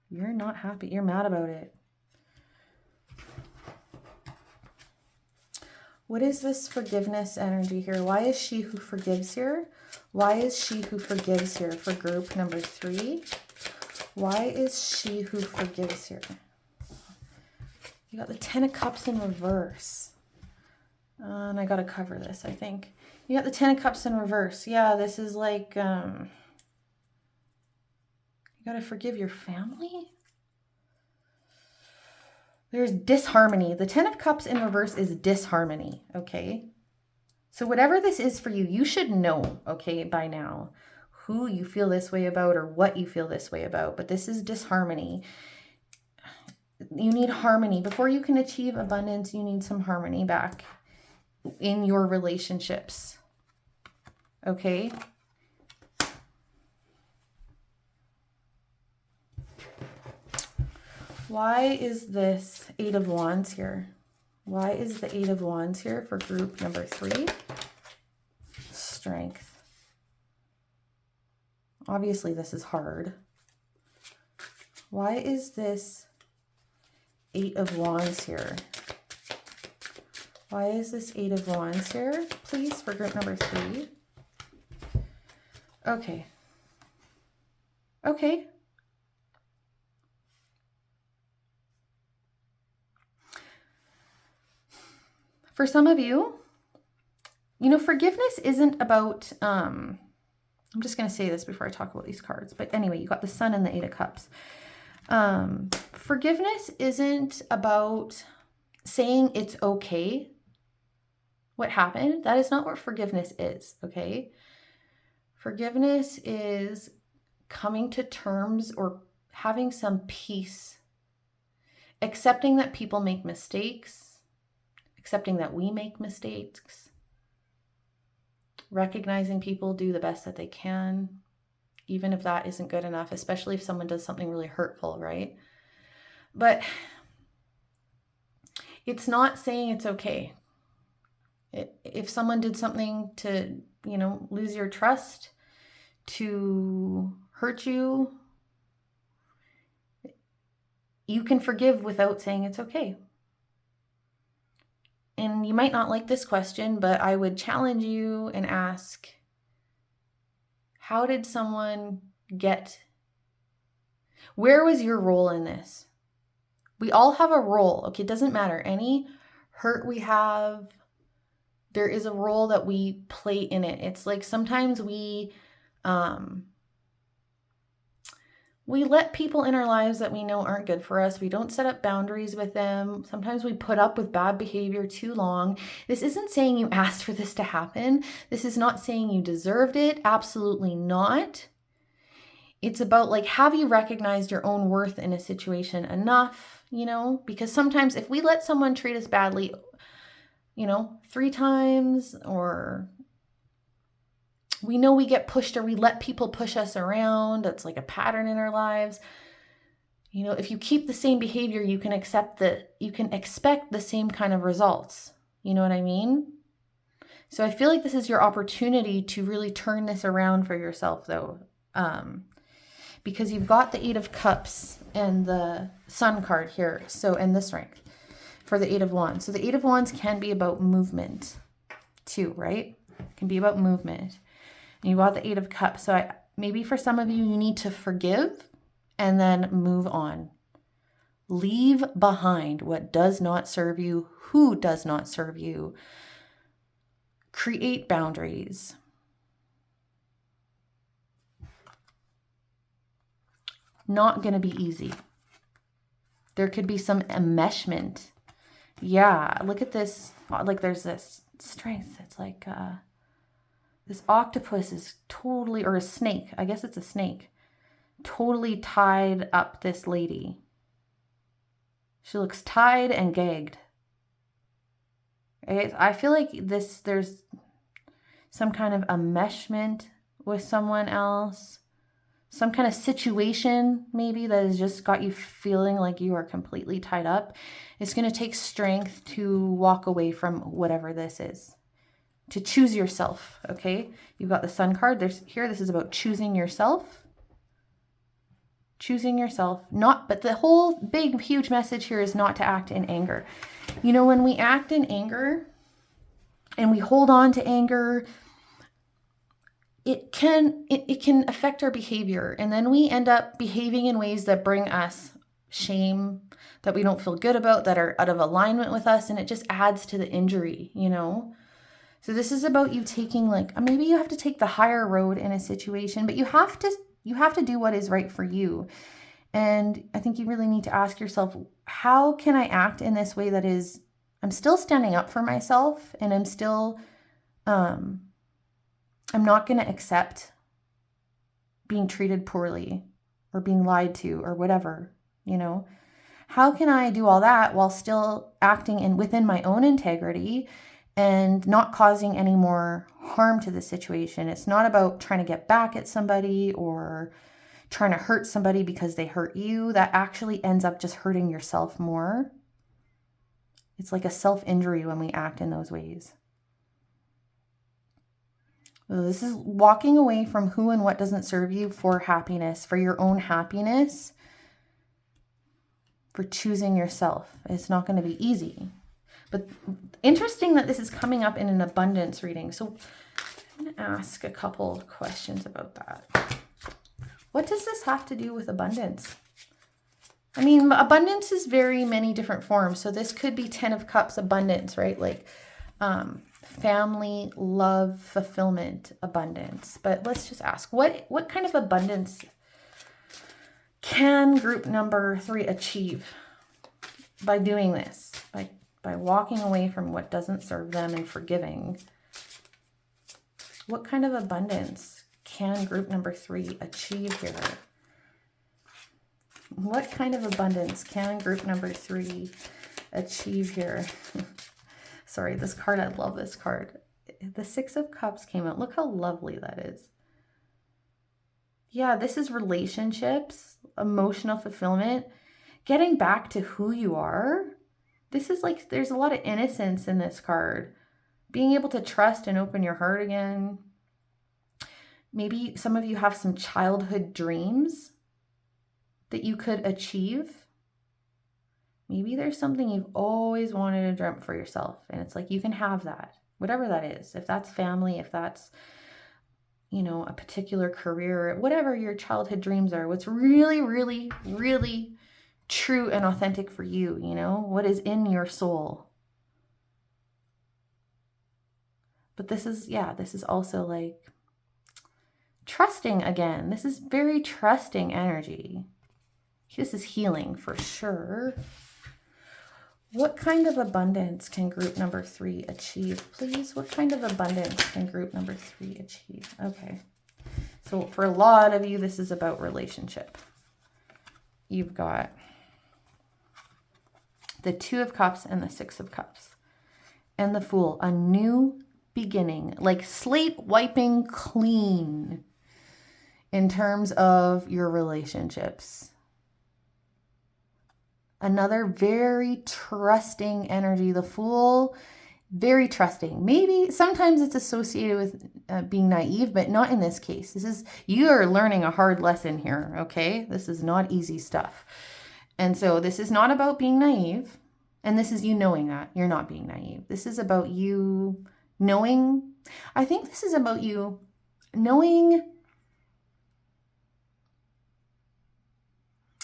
you're not happy. You're mad about it. What is this forgiveness energy here? Why is she who forgives here? Why is she who forgives here for group number 3? Why is she who forgives here? You got the 10 of Cups in reverse. And I got to cover this, I think. You got the 10 of Cups in reverse. Yeah, this is like, you got to forgive your family? There's disharmony. The 10 of Cups in reverse is disharmony, okay? So whatever this is for you, you should know, okay, by now, who you feel this way about or what you feel this way about. But this is disharmony. You need harmony. Before you can achieve abundance, you need some harmony back in your relationships, okay? Why is this 8 of Wands here? Why is the 8 of Wands here for group number 3? Strength. Obviously, this is hard. Why is this 8 of Wands here? Why is this 8 of Wands here, please, for group number 3? Okay. Okay. For some of you, you know, forgiveness isn't about, I'm just going to say this before I talk about these cards. But anyway, you got the Sun and the 8 of Cups. Forgiveness isn't about saying it's okay what happened. That is not what forgiveness is, okay? Forgiveness is coming to terms or having some peace, accepting that people make mistakes, accepting that we make mistakes, recognizing people do the best that they can, even if that isn't good enough, especially if someone does something really hurtful, right? But it's not saying it's okay. If someone did something to, you know, lose your trust, to hurt you, you can forgive without saying it's okay. And you might not like this question, but I would challenge you and ask, how did someone where was your role in this? We all have a role, okay? It doesn't matter. Any hurt we have, there is a role that we play in it. It's like sometimes we let people in our lives that we know aren't good for us. We don't set up boundaries with them. Sometimes we put up with bad behavior too long. This isn't saying you asked for this to happen. This is not saying you deserved it. Absolutely not. It's about like, have you recognized your own worth in a situation enough, you know? Because sometimes if we let someone treat us badly, you know, 3 times, or we know we get pushed, or we let people push us around, that's like a pattern in our lives. You know, if you keep the same behavior, you can expect the same kind of results. You know what I mean? So I feel like this is your opportunity to really turn this around for yourself, though. Because you've got the 8 of Cups and the Sun card here. So, and the Strength for the 8 of Wands. So the 8 of Wands can be about movement too, right? It can be about movement. And you got the 8 of Cups. So maybe for some of you, you need to forgive and then move on. Leave behind what does not serve you, who does not serve you. Create boundaries. Not going to be easy. There could be some enmeshment. Yeah, look at this. Like there's this Strength. It's like this octopus is totally, or a snake. I guess it's a snake. Totally tied up this lady. She looks tied and gagged. I feel like there's some kind of enmeshment with someone else. Some kind of situation maybe that has just got you feeling like you are completely tied up. It's going to take strength to walk away from whatever this is. To choose yourself, okay? You've got the Sun card. This is about choosing yourself. Choosing yourself. But the whole big, huge message here is not to act in anger. You know, when we act in anger, and we hold on to anger, it can affect our behavior. And then we end up behaving in ways that bring us shame, that we don't feel good about, that are out of alignment with us. And it just adds to the injury, you know? So this is about you taking, like, maybe you have to take the higher road in a situation, but you have to do what is right for you. And I think you really need to ask yourself, how can I act in this way that is, I'm still standing up for myself, and I'm still, I'm not going to accept being treated poorly or being lied to or whatever, you know? How can I do all that while still acting within my own integrity and not causing any more harm to the situation? It's not about trying to get back at somebody or trying to hurt somebody because they hurt you. That actually ends up just hurting yourself more. It's like a self-injury when we act in those ways. So this is walking away from who and what doesn't serve you for happiness, for your own happiness, for choosing yourself. It's not going to be easy. But interesting that this is coming up in an abundance reading. So I'm going to ask a couple of questions about that. What does this have to do with abundance? I mean, abundance is very many different forms. So this could be 10 of Cups abundance, right? Like family, love, fulfillment, abundance. But let's just ask, what kind of abundance can group number 3 achieve by doing this? By walking away from what doesn't serve them and forgiving. What kind of abundance can group number 3 achieve here? What kind of abundance can group number 3 achieve here? Sorry, this card, I love this card. The 6 of Cups came out. Look how lovely that is. Yeah, this is relationships, emotional fulfillment, getting back to who you are. This is like, there's a lot of innocence in this card. Being able to trust and open your heart again. Maybe some of you have some childhood dreams that you could achieve. Maybe there's something you've always wanted to dream for yourself, and it's like you can have that, whatever that is. If that's family, if that's, you know, a particular career, whatever your childhood dreams are, what's really, really, really true and authentic for you, you know, what is in your soul. But this is also like trusting again. This is very trusting energy. This is healing for sure. What kind of abundance can group number 3 achieve, please? What kind of abundance can group number 3 achieve? Okay. So for a lot of you, this is about relationship. You've got the 2 of Cups and the 6 of Cups. And the Fool, a new beginning, like slate wiping clean in terms of your relationships. Another very trusting energy. The Fool, very trusting. Maybe sometimes it's associated with being naive, but not in this case. You are learning a hard lesson here, okay? This is not easy stuff. And so this is not about being naive. And this is you knowing that you're not being naive. This is about you knowing. I think this is about you knowing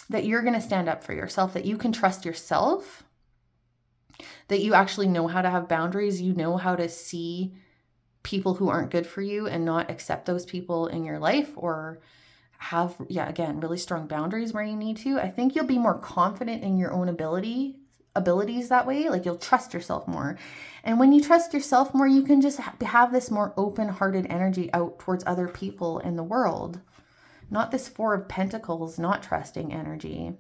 that you're going to stand up for yourself, that you can trust yourself, that you actually know how to have boundaries. You know how to see people who aren't good for you and not accept those people in your life, or have, again, really strong boundaries where you need to. I think you'll be more confident in your own abilities that way. Like, you'll trust yourself more. And when you trust yourself more, you can just have this more open-hearted energy out towards other people in the world. Not this 4 of Pentacles, not trusting energy.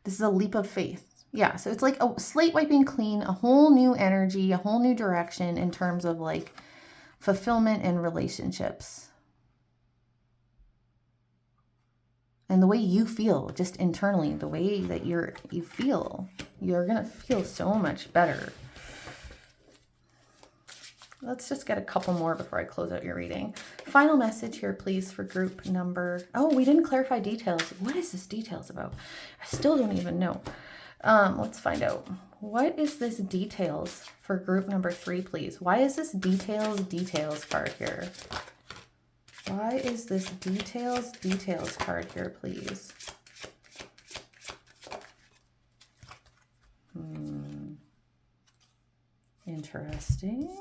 This is a leap of faith. Yeah, so it's like a slate wiping clean, a whole new energy, a whole new direction in terms of like fulfillment and relationships. And the way you feel, just internally, the way that you feel, you're going to feel so much better. Let's just get a couple more before I close out your reading. Final message here, please, for group number... Oh, we didn't clarify details. What is this details about? I still don't even know. Let's find out. What is this details for group number 3, please? Why is this details card here? Why is this details card here, please? Interesting.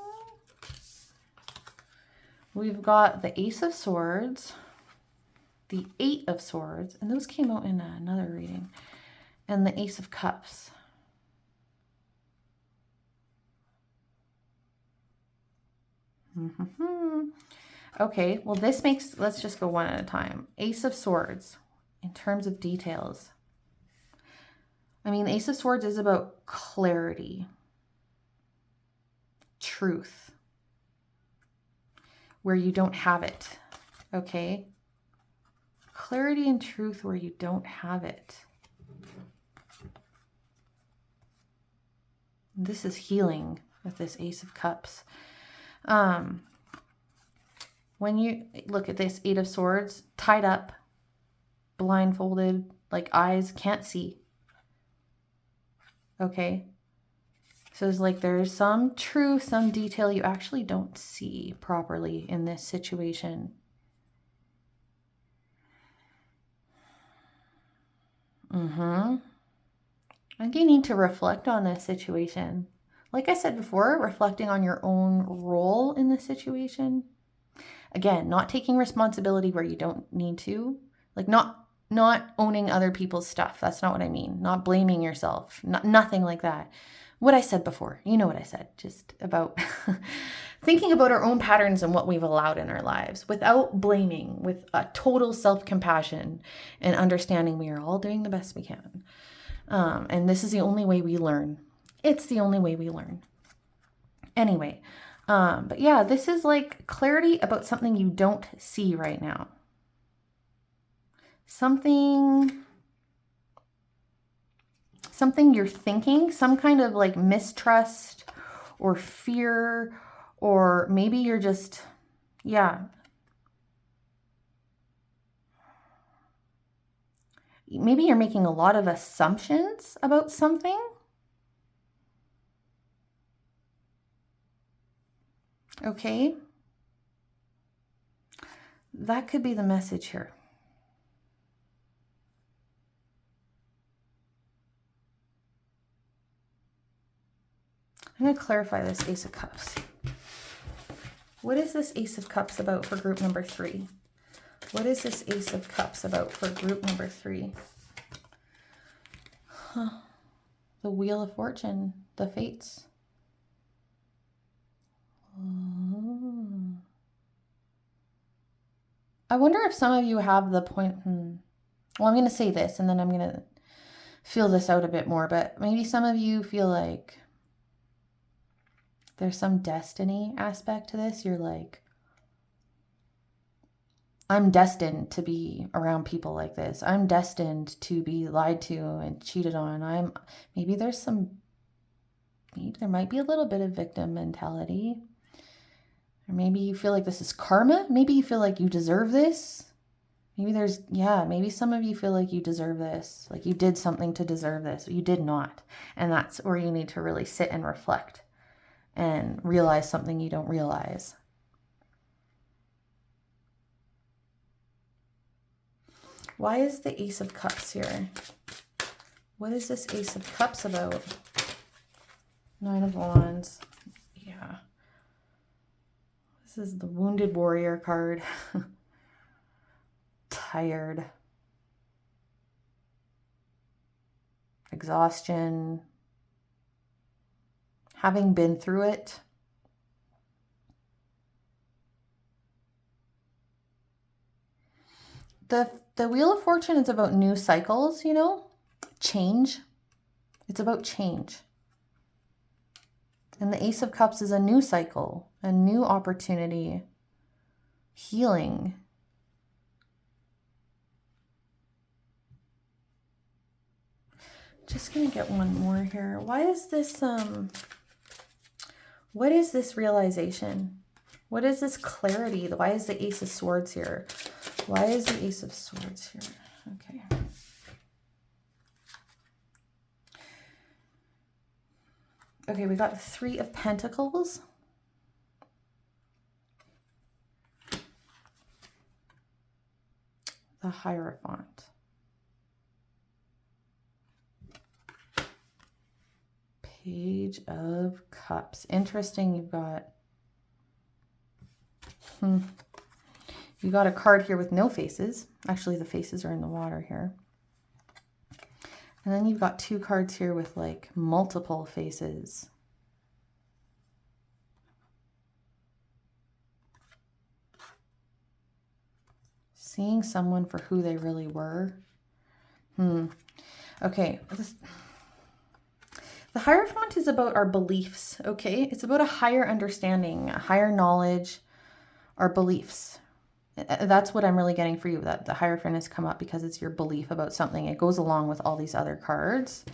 We've got the Ace of Swords, the 8 of Swords, and those came out in another reading, and the Ace of Cups. Okay, well this makes, let's just go one at a time. Ace of Swords, in terms of details. I mean, the Ace of Swords is about clarity, truth, where you don't have it, okay? Clarity and truth where you don't have it. This is healing with this Ace of Cups. When you look at this 8 of Swords, tied up, blindfolded, like eyes can't see. Okay? So it's like there's some truth, some detail you actually don't see properly in this situation. I think you need to reflect on this situation. Like I said before, reflecting on your own role in the situation. Again, not taking responsibility where you don't need to. Like not owning other people's stuff. That's not what I mean. Not blaming yourself. Nothing like that. What I said before. You know what I said. Just about thinking about our own patterns and what we've allowed in our lives without blaming, with a total self-compassion and understanding we are all doing the best we can. And this is the only way we learn. It's the only way we learn. Anyway, but yeah, this is like clarity about something you don't see right now. Something you're thinking, some kind of like mistrust or fear, or maybe you're just, yeah. Maybe you're making a lot of assumptions about something. Okay. That could be the message here. I'm going to clarify this Ace of Cups. What is this Ace of Cups about for group number 3? What is this Ace of Cups about for group number 3? The Wheel of Fortune, the Fates. I wonder if some of you have the point. Well, I'm going to say this and then I'm going to feel this out a bit more, but maybe some of you feel like there's some destiny aspect to this. You're like, I'm destined to be around people like this. I'm destined to be lied to and cheated on. Maybe there might be a little bit of victim mentality. Or maybe you feel like this is karma. Maybe you feel like you deserve this. Maybe some of you feel like you deserve this. Like you did something to deserve this. You did not. And that's where you need to really sit and reflect and realize something you don't realize. Why is the Ace of Cups here? What is this Ace of Cups about? 9 of Wands. Yeah. This is the Wounded Warrior card. Tired. Exhaustion. Having been through it. The Wheel of Fortune is about new cycles, you know? Change. It's about change. And the Ace of Cups is a new cycle, a new opportunity, healing. Just gonna get one more here. Why is this, what is this realization? What is this clarity? Why is the Ace of Swords here? Why is the Ace of Swords here? Okay. Okay, we got the Three of Pentacles. The Hierophant. Page of Cups. Interesting, you've got... You got a card here with no faces. Actually, the faces are in the water here. And then you've got two cards here with like multiple faces. Seeing someone for who they really were. Okay. The Hierophant is about our beliefs, okay? It's about a higher understanding, a higher knowledge, our beliefs. That's what I'm really getting for you, that the Hierophant has come up because it's your belief about something. It goes along with all these other cards.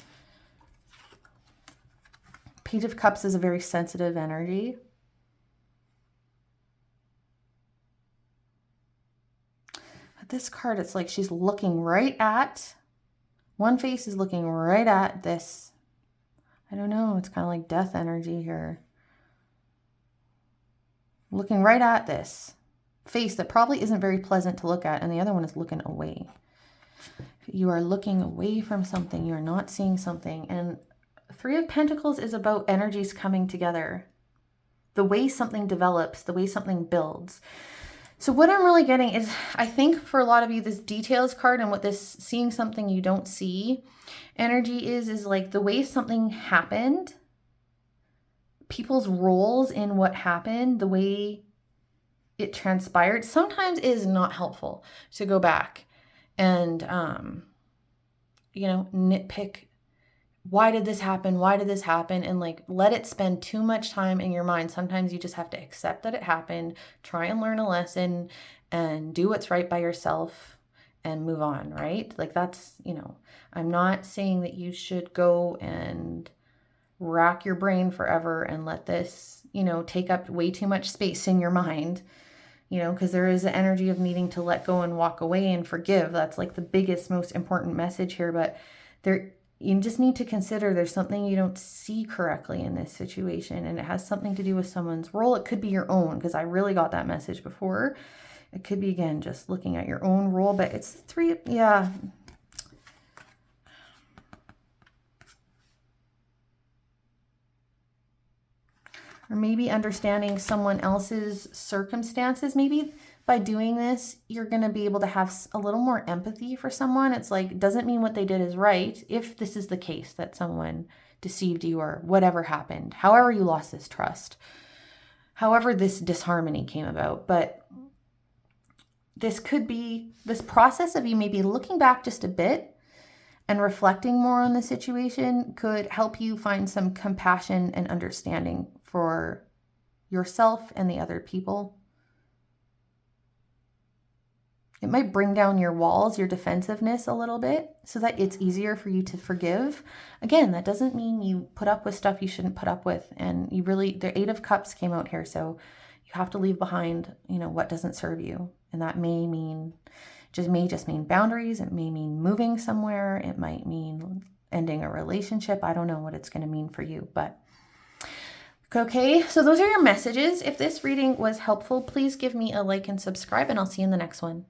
Page of Cups is a very sensitive energy. But this card, it's like she's looking right at, one face is looking right at this. I don't know, it's kind of like death energy here. Looking right at this face that probably isn't very pleasant to look at, and the other one is looking away. You are looking away from something. You are not seeing something. And Three of Pentacles is about energies coming together. The way something develops, the way something builds. So what I'm really getting is, I think for a lot of you, this details card and what this seeing something you don't see energy is like the way something happened, people's roles in what happened, the way it transpired, sometimes is not helpful to go back and, you know, nitpick. Why did this happen? Why did this happen? And like, let it spend too much time in your mind. Sometimes you just have to accept that it happened, try and learn a lesson and do what's right by yourself and move on, right? Like that's, you know, I'm not saying that you should go and rack your brain forever and let this, you know, take up way too much space in your mind, you know, because there is the energy of needing to let go and walk away and forgive. That's like the biggest, most important message here. But there, you just need to consider there's something you don't see correctly in this situation, and it has something to do with someone's role. It could be your own, because I really got that message before. It could be, again, just looking at your own role, but it's three, yeah. Or maybe understanding someone else's circumstances. Maybe by doing this, you're going to be able to have a little more empathy for someone. It's like, it doesn't mean what they did is right. If this is the case, that someone deceived you or whatever happened, however you lost this trust, however this disharmony came about. But this could be, this process of you maybe looking back just a bit and reflecting more on the situation could help you find some compassion and understanding for yourself and the other people. It might bring down your walls, your defensiveness a little bit, so that it's easier for you to forgive. Again, that doesn't mean you put up with stuff you shouldn't put up with. And you really, the Eight of Cups came out here, so you have to leave behind, you know, what doesn't serve you. And that may mean, may just mean boundaries. It may mean moving somewhere. It might mean ending a relationship. I don't know what it's going to mean for you, but okay. So those are your messages. If this reading was helpful, please give me a like and subscribe, and I'll see you in the next one.